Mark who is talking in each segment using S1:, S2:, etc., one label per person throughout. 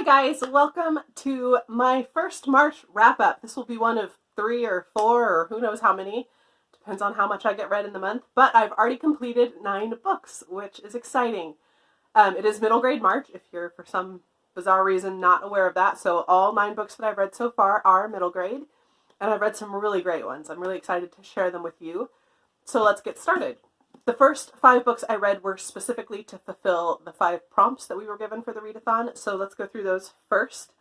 S1: Hi guys, welcome to my first March wrap-up. This will be one of 3 or 4 or who knows how many. Depends on how much I get read in the month. But I've already completed 9 books, which is exciting. It is middle grade March, if you're for some bizarre reason not aware of that. So all 9 books that I've read so far are middle grade. And I've read some really great ones. I'm really excited to share them with you. So let's get started. The first 5 books I read were specifically to fulfill the 5 prompts that we were given for the readathon, so let's go through those first.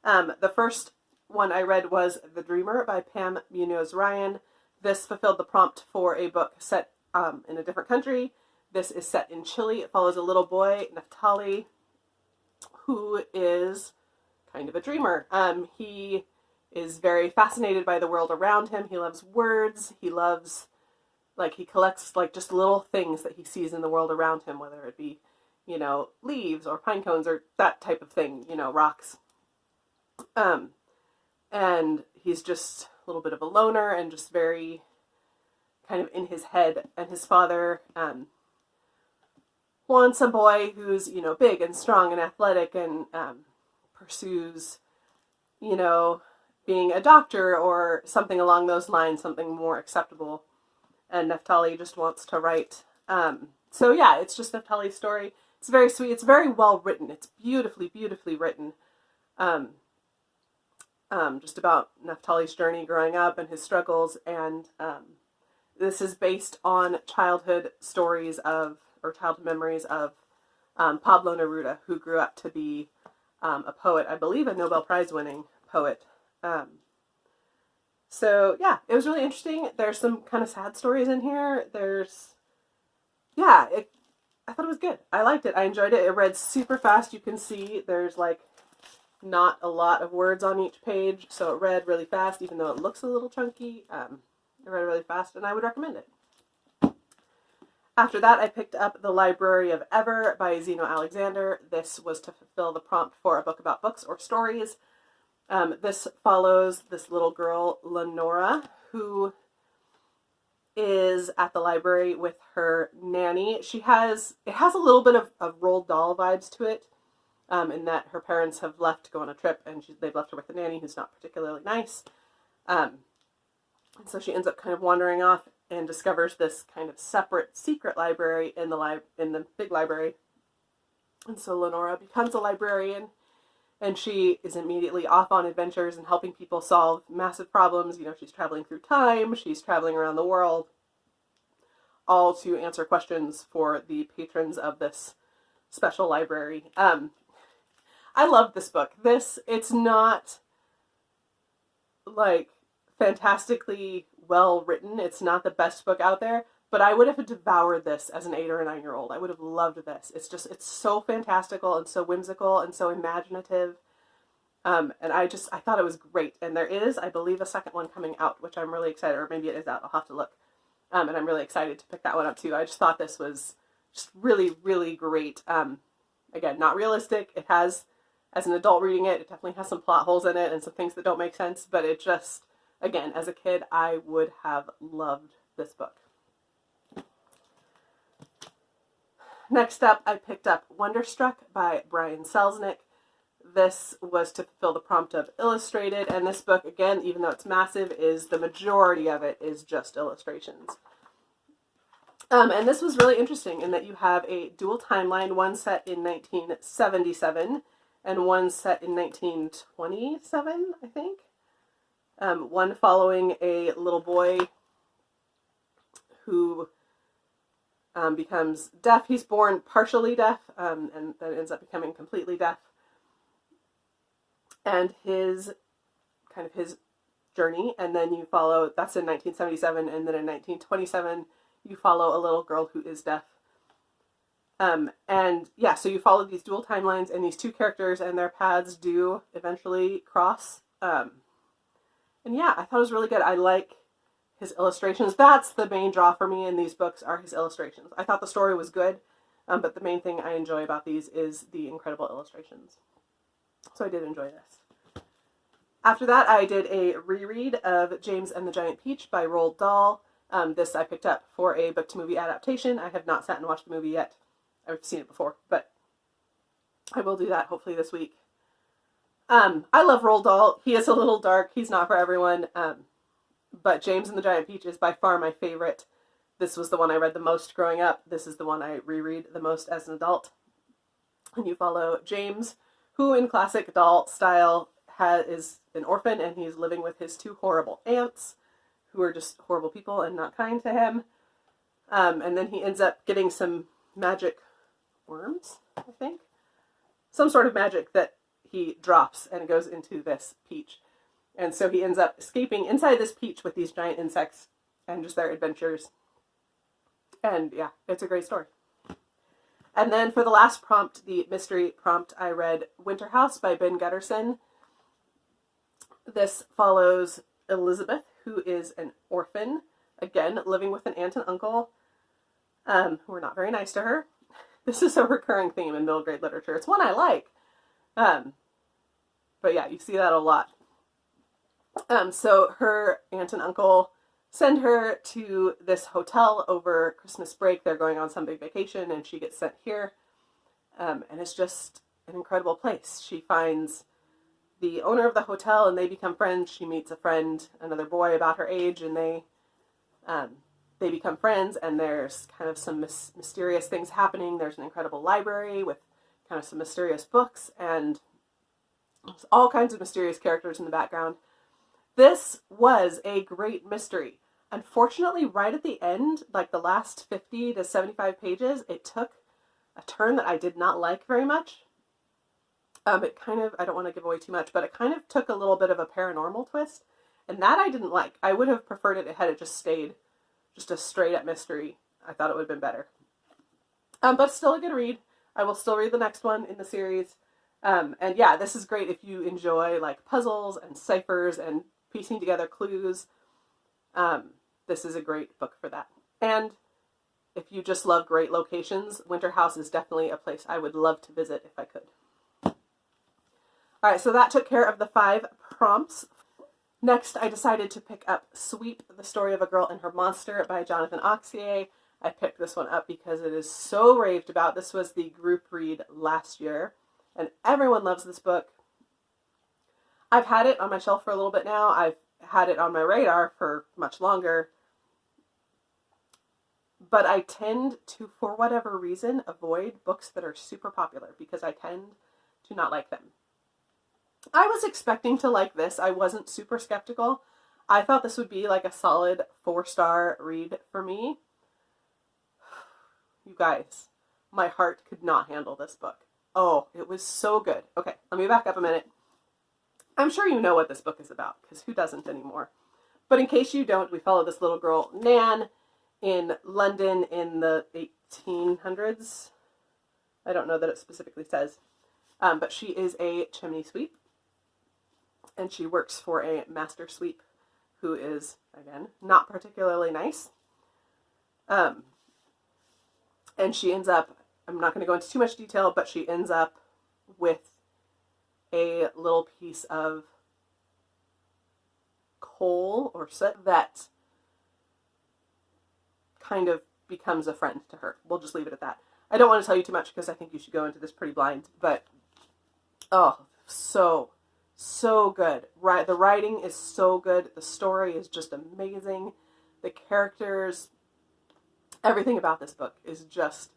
S1: The first one I read was The Dreamer by Pam Munoz Ryan. This fulfilled the prompt for a book set in a different country. This is set in Chile. It follows a little boy, Neftali, who is kind of a dreamer. He is very fascinated by the world around him. He loves words. He collects just little things that he sees in the world around him, whether it be, leaves or pine cones or that type of thing, rocks. And he's just a little bit of a loner and just very kind of in his head. And his father wants a boy who's, big and strong and athletic and pursues, being a doctor or something along those lines, something more acceptable. And Neftali just wants to write. So yeah, it's just Neftali's story. It's very sweet. It's very well written. It's beautifully, beautifully written. Just about Neftali's journey growing up and his struggles. And this is based on childhood memories of Pablo Neruda, who grew up to be a poet, I believe a Nobel Prize winning poet. So yeah, it was really interesting. There's some kind of sad stories in here. I thought it was good. I liked it. I enjoyed it. It read super fast. You can see there's not a lot of words on each page, so it read really fast, even though it looks a little chunky. It read really fast, and I would recommend it. After that, I picked up The Library of Ever by Zeno Alexander. This was to fulfill the prompt for a book about books or stories. This follows this little girl, Lenora, who is at the library with her nanny. It has a little bit of Roald Dahl vibes to it, in that her parents have left to go on a trip, and they've left her with a nanny who's not particularly nice. And so she ends up kind of wandering off and discovers this kind of separate, secret library in the big library. And so Lenora becomes a librarian. And she is immediately off on adventures and helping people solve massive problems. She's traveling through time, she's traveling around the world, all to answer questions for the patrons of this special library. I love this book. It's not, fantastically well written. It's not the best book out there, but I would have devoured this as an 8 or a 9-year-old. I would have loved this. It's so fantastical and so whimsical and so imaginative. And I thought it was great. And there is, I believe, a second one coming out, which I'm really excited, or maybe it is out. I'll have to look. And I'm really excited to pick that one up too. I just thought this was just really, really great. Again, not realistic. It has, as an adult reading it, it definitely has some plot holes in it and some things that don't make sense. But it just, again, as a kid, I would have loved this book. Next up, I picked up Wonderstruck by Brian Selznick. This was to fulfill the prompt of illustrated, and this book, again, even though it's massive, the majority of it is just illustrations. And this was really interesting in that you have a dual timeline, one set in 1977 and one set in 1927, I think. One following a little boy who becomes deaf. He's born partially deaf, and then ends up becoming completely deaf. And his journey, and then you follow, that's in 1977, and then in 1927, you follow a little girl who is deaf. And yeah, so you follow these dual timelines and these 2 characters, and their paths do eventually cross. And yeah, I thought it was really good. I like his illustrations. That's the main draw for me in these books, are his illustrations. I thought the story was good, but the main thing I enjoy about these is the incredible illustrations. So I did enjoy this. After that, I did a reread of James and the Giant Peach by Roald Dahl. This I picked up for a book-to-movie adaptation. I have not sat and watched the movie yet. I've seen it before, but I will do that hopefully this week. I love Roald Dahl. He is a little dark. He's not for everyone. But James and the Giant Peach is by far my favorite. This was the one I read the most growing up. This is the one I reread the most as an adult. And you follow James, who in classic Dahl style is an orphan, and he's living with his two horrible aunts, who are just horrible people and not kind to him. And then he ends up getting some magic worms, I think. Some sort of magic that he drops and goes into this peach. And so he ends up escaping inside this peach with these giant insects and just their adventures. And yeah, it's a great story. And then for the last prompt, the mystery prompt, I read Winterhouse by Ber Guterson. This follows Elizabeth, who is an orphan, again, living with an aunt and uncle, who are not very nice to her. This is a recurring theme in middle grade literature. It's one I like. But yeah, you see that a lot. So her aunt and uncle send her to this hotel over Christmas break. They're going on some big vacation, and she gets sent here. And it's just an incredible place. She finds the owner of the hotel, and they become friends. She meets a friend, another boy about her age, and they become friends, and there's kind of some mysterious things happening. There's an incredible library with kind of some mysterious books, and there's all kinds of mysterious characters in the background. This was a great mystery. Unfortunately, right at the end, like the last 50 to 75 pages, it took a turn that I did not like very much. It kind of, I don't want to give away too much, but it kind of took a little bit of a paranormal twist, and that I didn't like. I would have preferred it had it just stayed just a straight up mystery. I thought it would have been better. But still a good read. I will still read the next one in the series. And yeah, this is great if you enjoy like puzzles and ciphers and piecing together clues. This is a great book for that. And if you just love great locations, Winterhouse is definitely a place I would love to visit if I could. All right, so that took care of the 5 prompts. Next, I decided to pick up Sweep, The Story of a Girl and Her Monster by Jonathan Auxier. I picked this one up because it is so raved about. This was the group read last year, and everyone loves this book. I've had it on my shelf for a little bit now. I've had it on my radar for much longer. But I tend to, for whatever reason, avoid books that are super popular because I tend to not like them. I was expecting to like this. I wasn't super skeptical. I thought this would be like a solid 4-star read for me. You guys, my heart could not handle this book. Oh, it was so good. Okay, let me back up a minute. I'm sure you know what this book is about, because who doesn't anymore? But in case you don't, we follow this little girl, Nan, in London in the 1800s. I don't know that it specifically says. But she is a chimney sweep. And she works for a master sweep who is, again, not particularly nice. And she ends up, I'm not going to go into too much detail, but she ends up with a little piece of coal or soot that kind of becomes a friend to her. We'll just leave it at that. I don't want to tell you too much because I think you should go into this pretty blind, but oh, so good. Right, the writing is so good. The story is just amazing. The characters, everything about this book is just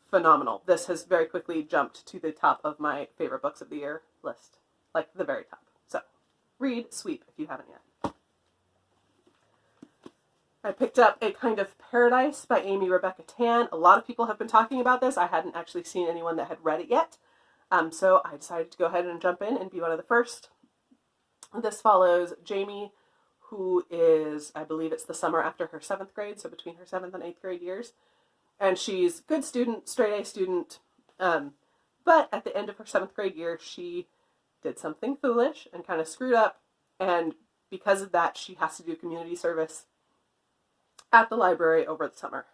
S1: phenomenal. This has very quickly jumped to the top of my favorite books of the year list, like the very top. So, read Sweep if you haven't yet. I picked up A Kind of Paradise by Amy Rebecca Tan. A lot of people have been talking about this. I hadn't actually seen anyone that had read it yet. So I decided to go ahead and jump in and be one of the first. This follows Jamie, who is, I believe it's the summer after her 7th grade, so between her 7th and 8th grade years. And she's a good student, straight A student, but at the end of her 7th grade year, she did something foolish and kind of screwed up, and because of that, she has to do community service at the library over the summer.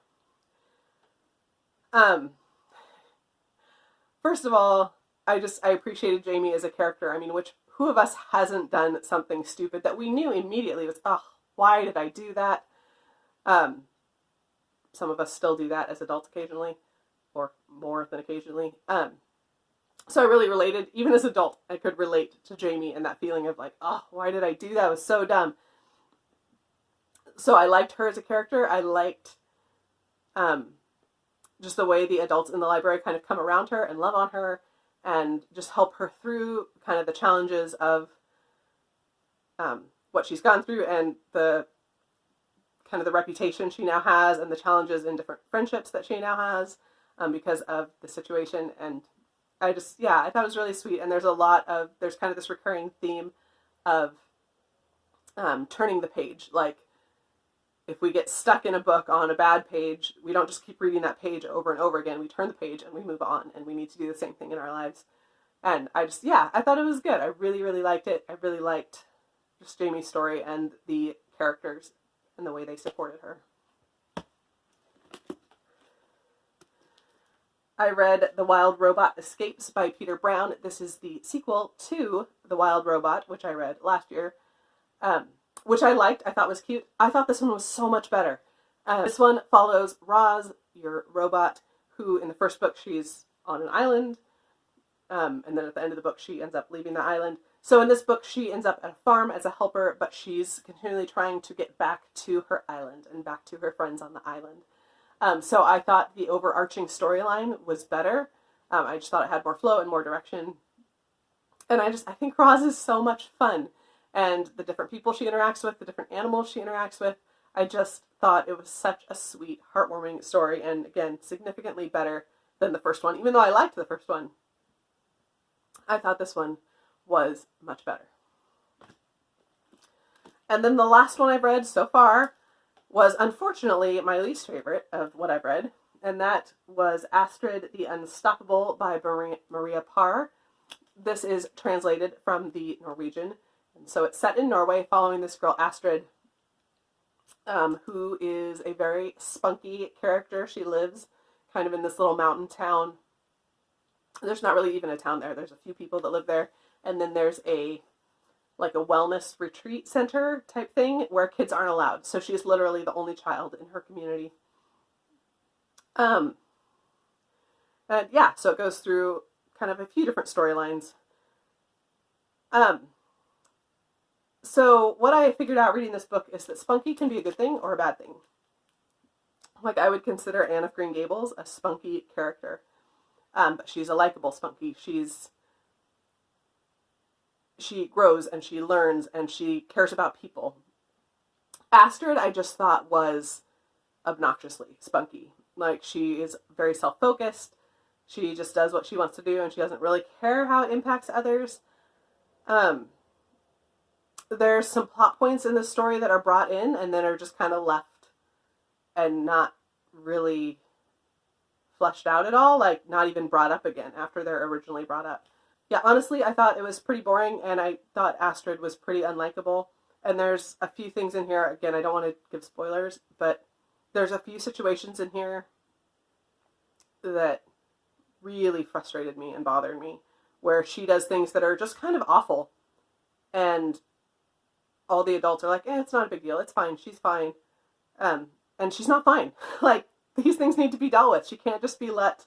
S1: First of all, I appreciated Jamie as a character. I mean, who of us hasn't done something stupid that we knew immediately was, oh, why did I do that? Some of us still do that as adults occasionally, or more than occasionally. So I really related, even as an adult, I could relate to Jamie and that feeling of like, oh, why did I do that? It was so dumb. So I liked her as a character. I liked um, just the way the adults in the library kind of come around her and love on her and just help her through kind of the challenges of what she's gone through and the kind of the reputation she now has and the challenges in different friendships that she now has because of the situation. And I thought it was really sweet. And there's kind of this recurring theme of turning the page. Like, if we get stuck in a book on a bad page, we don't just keep reading that page over and over again. We turn the page and we move on, and we need to do the same thing in our lives. And I thought it was good. I really, really liked it. I really liked just Jamie's story and the characters and the way they supported her. I read The Wild Robot Escapes by Peter Brown. This is the sequel to The Wild Robot, which I read last year. Which I liked. I thought was cute. I thought this one was so much better. This one follows Roz, your robot, who in the first book she's on an island, and then at the end of the book she ends up leaving the island. So in this book she ends up at a farm as a helper, but she's continually trying to get back to her island and back to her friends on the island. So I thought the overarching storyline was better. I just thought it had more flow and more direction. And I think Roz is so much fun. And the different people she interacts with, the different animals she interacts with, I just thought it was such a sweet, heartwarming story. And again, significantly better than the first one. Even though I liked the first one, I thought this one was much better. And then the last one I've read so far was unfortunately my least favorite of what I've read. And that was Astrid the Unstoppable by Maria Parr. This is translated from the Norwegian. And so it's set in Norway following this girl, Astrid, who is a very spunky character. She lives kind of in this little mountain town. There's not really even a town there. There's a few people that live there. And then there's a wellness retreat center type thing where kids aren't allowed. So she's literally the only child in her community. And yeah, so it goes through kind of a few different storylines. So what I figured out reading this book is that spunky can be a good thing or a bad thing. Like, I would consider Anne of Green Gables a spunky character. But she's a likable spunky. She grows and she learns and she cares about people. Astrid, I just thought was obnoxiously spunky. Like, she is very self-focused. She just does what she wants to do and she doesn't really care how it impacts others. There's some plot points in the story that are brought in and then are just kind of left and not really fleshed out at all, like not even brought up again after they're originally brought up. Yeah, honestly, I thought it was pretty boring and I thought Astrid was pretty unlikable. And there's a few things in here, again, I don't want to give spoilers, but there's a few situations in here that really frustrated me and bothered me, where she does things that are just kind of awful. And all the adults are like, it's not a big deal. It's fine. She's fine. And she's not fine. Like, these things need to be dealt with. She can't just be let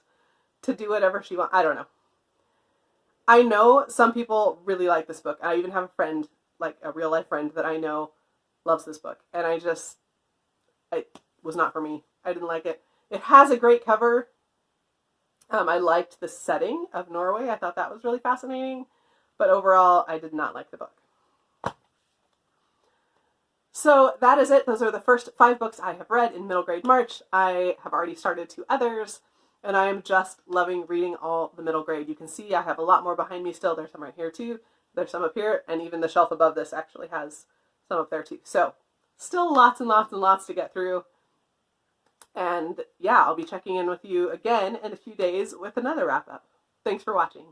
S1: to do whatever she wants. I don't know. I know some people really like this book. I even have a friend, like a real life friend that I know loves this book. And it was not for me. I didn't like it. It has a great cover. I liked the setting of Norway. I thought that was really fascinating. But overall, I did not like the book. So that is it. Those are the first 5 books I have read in middle grade March. I have already started 2 others, and I am just loving reading all the middle grade. You can see I have a lot more behind me still. There's some right here too. There's some up here, and even the shelf above this actually has some up there too. So still lots and lots and lots to get through. And yeah, I'll be checking in with you again in a few days with another wrap up. Thanks for watching.